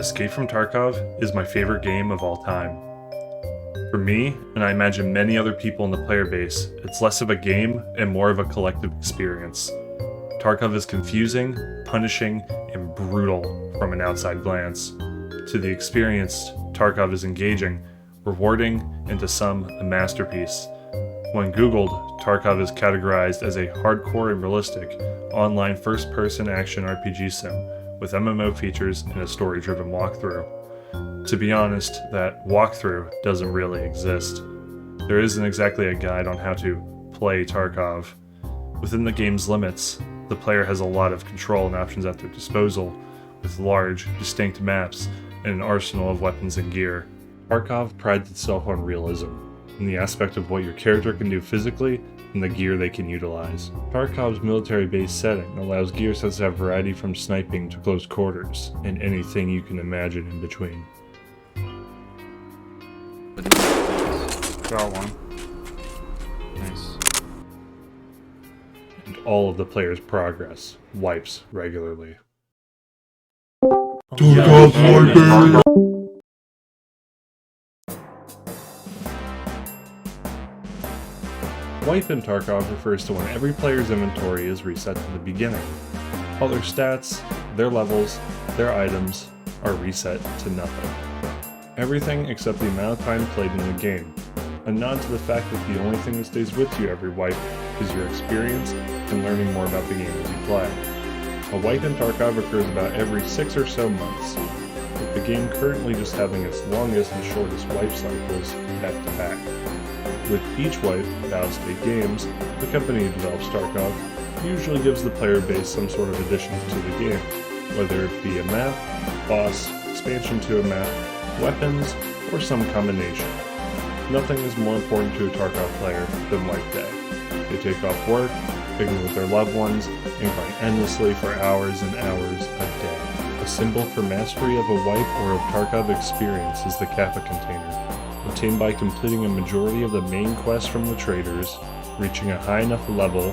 Escape from Tarkov is my favorite game of all time. For me, and I imagine many other people in the player base, it's less of a game and more of a collective experience. Tarkov is confusing, punishing, and brutal from an outside glance. To the experienced, Tarkov is engaging, rewarding, and to some, a masterpiece. When Googled, Tarkov is categorized as a hardcore and realistic, online first-person action RPG sim with MMO features and a story-driven walkthrough. To be honest, that walkthrough doesn't really exist. There isn't exactly a guide on how to play Tarkov. Within the game's limits, the player has a lot of control and options at their disposal, with large, distinct maps and an arsenal of weapons and gear. Tarkov prides itself on realism, in the aspect of what your character can do physically and the gear they can utilize. Tarkov's military-based setting allows gear sets to have variety from sniping to close quarters, and anything you can imagine in between. Got one. Nice. And all of the player's progress wipes regularly. Wipe in Tarkov refers to when every player's inventory is reset to the beginning. All their stats, their levels, their items are reset to nothing. Everything except the amount of time played in the game. A nod to the fact that the only thing that stays with you every wipe is your experience and learning more about the game as you play. A wipe in Tarkov occurs about every 6 or so months, with the game currently just having its longest and shortest wipe cycles back to back. With each wipe, Valve State Games, the company who develops Tarkov, usually gives the player base some sort of additions to the game, whether it be a map, boss, expansion to a map, weapons, or some combination. Nothing is more important to a Tarkov player than wipe day. They take off work, picnic with their loved ones, and grind endlessly for hours and hours a day. A symbol for mastery of a wipe or a Tarkov experience is the Kappa container, obtained by completing a majority of the main quests from the traders, reaching a high enough level,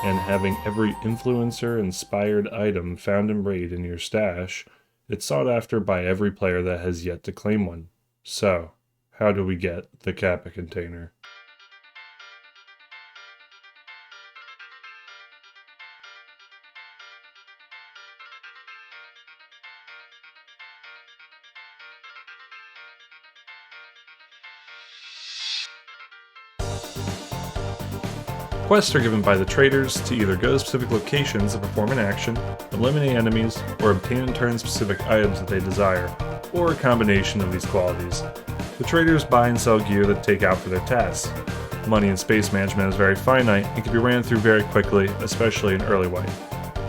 and having every influencer-inspired item found in raid in your stash. It's sought after by every player that has yet to claim one. So, how do we get the Kappa container? Quests are given by the traders to either go to specific locations and perform an action, eliminate enemies, or obtain and turn specific items that they desire, or a combination of these qualities. The traders buy and sell gear that take out for their tasks. Money and space management is very finite and can be ran through very quickly, especially in early wipe.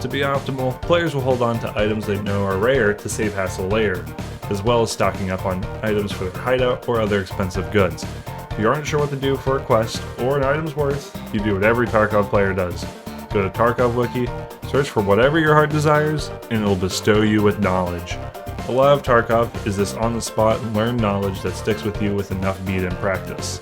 To be optimal, players will hold on to items they know are rare to save hassle later, as well as stocking up on items for their hideout or other expensive goods. If you aren't sure what to do for a quest or an item's worth, you do what every Tarkov player does. Go to Tarkov Wiki, search for whatever your heart desires, and it'll bestow you with knowledge. A lot of Tarkov is this on-the-spot learned knowledge that sticks with you with enough beat and practice.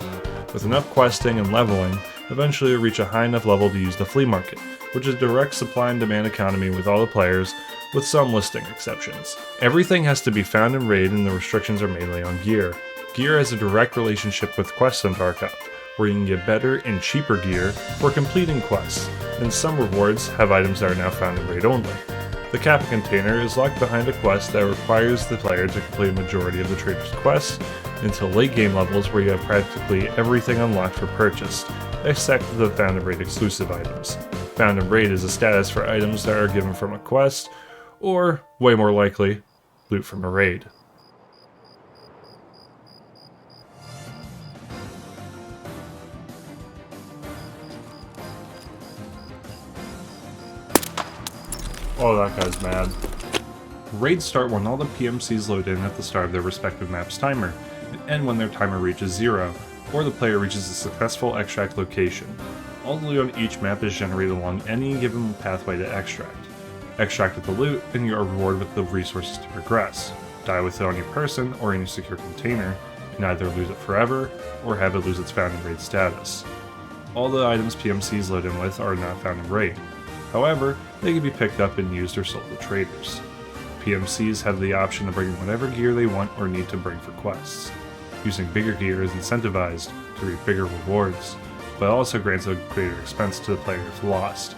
With enough questing and leveling, eventually you'll reach a high enough level to use the flea market, which is a direct supply and demand economy with all the players, with some listing exceptions. Everything has to be found in raid and the restrictions are mainly on gear. Gear has a direct relationship with quests in Tarkov, where you can get better and cheaper gear for completing quests, and some rewards have items that are now found in raid only. The Kappa container is locked behind a quest that requires the player to complete a majority of the trader's quests until late game levels where you have practically everything unlocked for purchase, except the Found in Raid exclusive items. Found in Raid is a status for items that are given from a quest, or, way more likely, loot from a raid. Oh, that guy's mad. Raids start when all the PMCs load in at the start of their respective map's timer, and end when their timer reaches 0, or the player reaches a successful extract location. All the loot on each map is generated along any given pathway to extract. Extract with the loot, and you are rewarded with the resources to progress. Die with it on your person or in your secure container, and either lose it forever, or have it lose its Found in Raid status. All the items PMCs load in with are not found in Raid. However, they can be picked up and used or sold to traders. PMCs have the option of bringing whatever gear they want or need to bring for quests. Using bigger gear is incentivized to reap bigger rewards, but also grants a greater expense to the player if lost.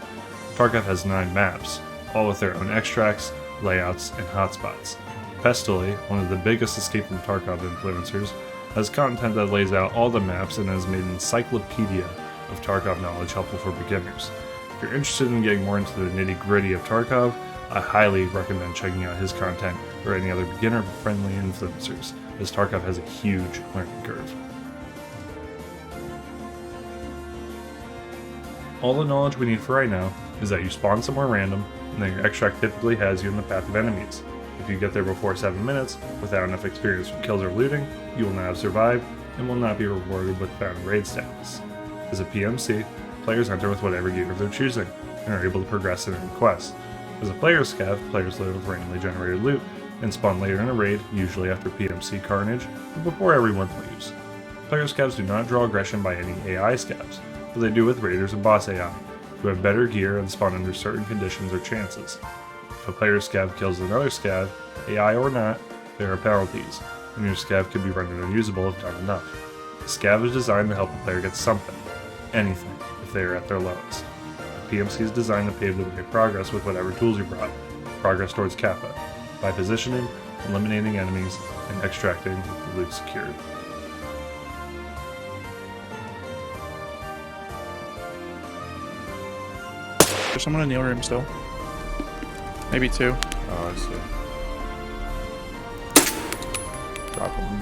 Tarkov has 9 maps, all with their own extracts, layouts, and hotspots. Pestily, one of the biggest Escape from Tarkov influencers, has content that lays out all the maps and has made an encyclopedia of Tarkov knowledge helpful for beginners. If you're interested in getting more into the nitty-gritty of Tarkov, I highly recommend checking out his content or any other beginner-friendly influencers, as Tarkov has a huge learning curve. All the knowledge we need for right now is that you spawn somewhere random, and that your extract typically has you in the path of enemies. If you get there before 7 minutes, without enough experience from kills or looting, you will not have survived, and will not be rewarded with bound raid status. As a PMC, players enter with whatever gear of their choosing, and are able to progress in any quest. As a player scav, players load with randomly generated loot, and spawn later in a raid, usually after PMC carnage, but before everyone leaves. Player scavs do not draw aggression by any AI scavs, but they do with raiders and boss AI, who have better gear and spawn under certain conditions or chances. If a player scav kills another scav, AI or not, there are penalties, and your scav could be rendered unusable if done enough. The scav is designed to help the player get something, anything, if they are at their lowest. The PMC is designed to pave the way of progress with whatever tools you brought, progress towards Kappa, by positioning, eliminating enemies, and extracting with the loot secured. There's someone in the room still. Maybe 2. Oh, I see. Drop him.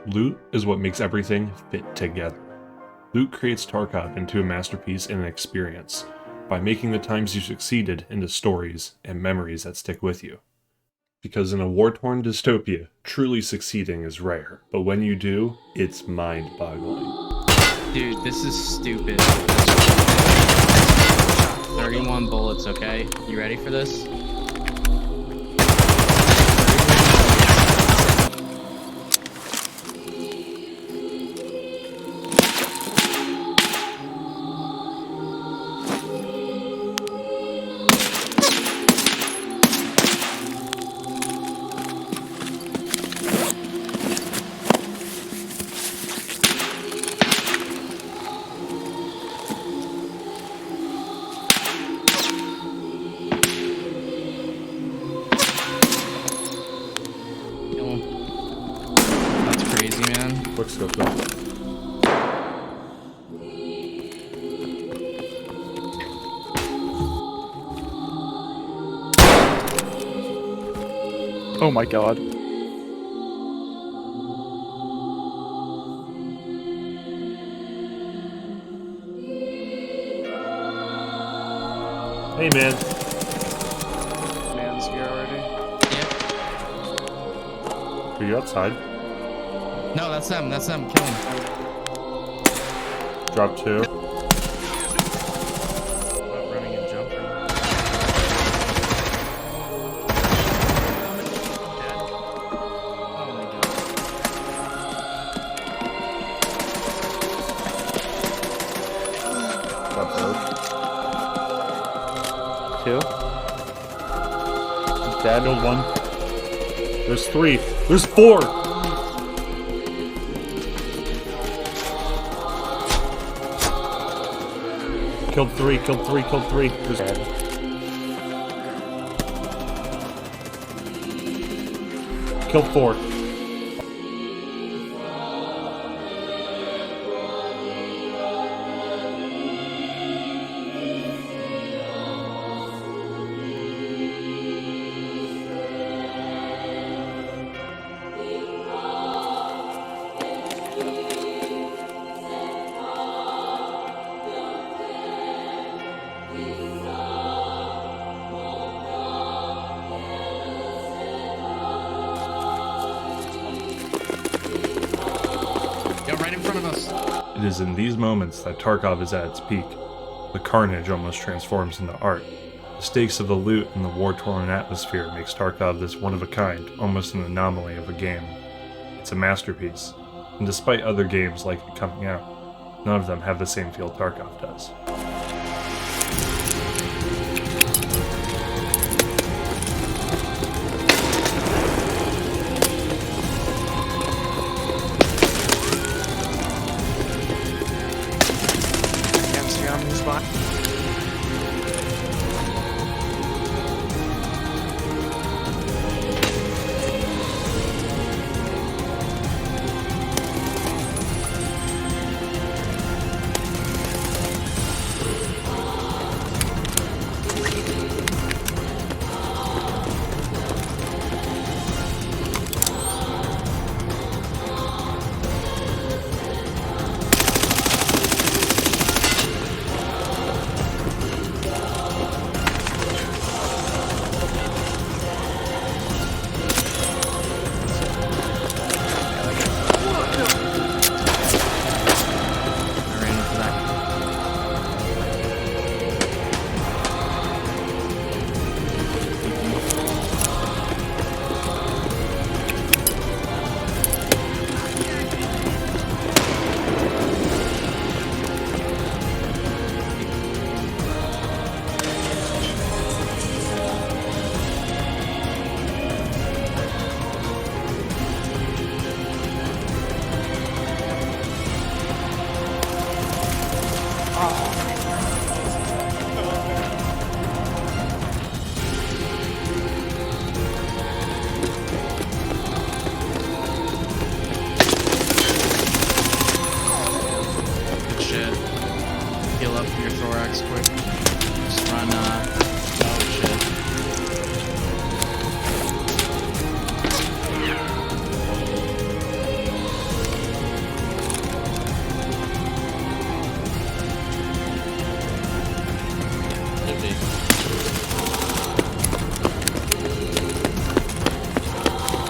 Loot is what makes everything fit together. Loot creates Tarkov into a masterpiece and an experience, by making the times you succeeded into stories and memories that stick with you. Because in a war-torn dystopia, truly succeeding is rare, but when you do, it's mind-boggling. Dude, this is stupid. 31 bullets, okay? You ready for this? Quick scope though. Oh my god. Hey man. Man's here already. Are you outside? No, that's them, kill him. Drop 2. Running and jumping. Oh my god. Drop 2. Dead. Killed 1. There's 3. There's 4! Killed 3, killed 3, killed 3. There's dead. Killed 4. Right in front of us. It is in these moments that Tarkov is at its peak. The carnage almost transforms into art. The stakes of the loot and the war-torn atmosphere makes Tarkov this one-of-a-kind, almost an anomaly of a game. It's a masterpiece, and despite other games like it coming out, none of them have the same feel Tarkov does.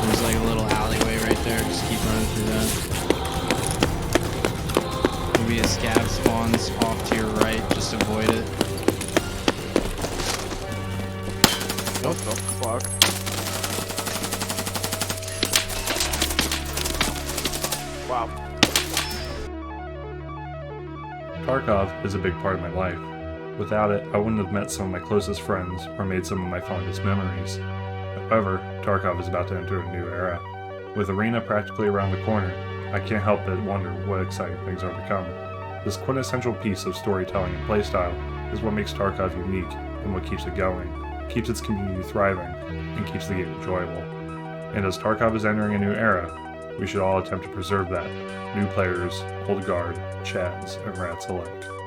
There's like a little alleyway right there. Just keep running through that. Maybe a scav spawns off to your right. Just avoid it. What the fuck? Wow. Tarkov is a big part of my life. Without it, I wouldn't have met some of my closest friends or made some of my fondest memories. However, Tarkov is about to enter a new era. With Arena practically around the corner, I can't help but wonder what exciting things are to come. This quintessential piece of storytelling and playstyle is what makes Tarkov unique and what keeps it going, keeps its community thriving, and keeps the game enjoyable. And as Tarkov is entering a new era, we should all attempt to preserve that, new players, old guard, chads, and rats alike.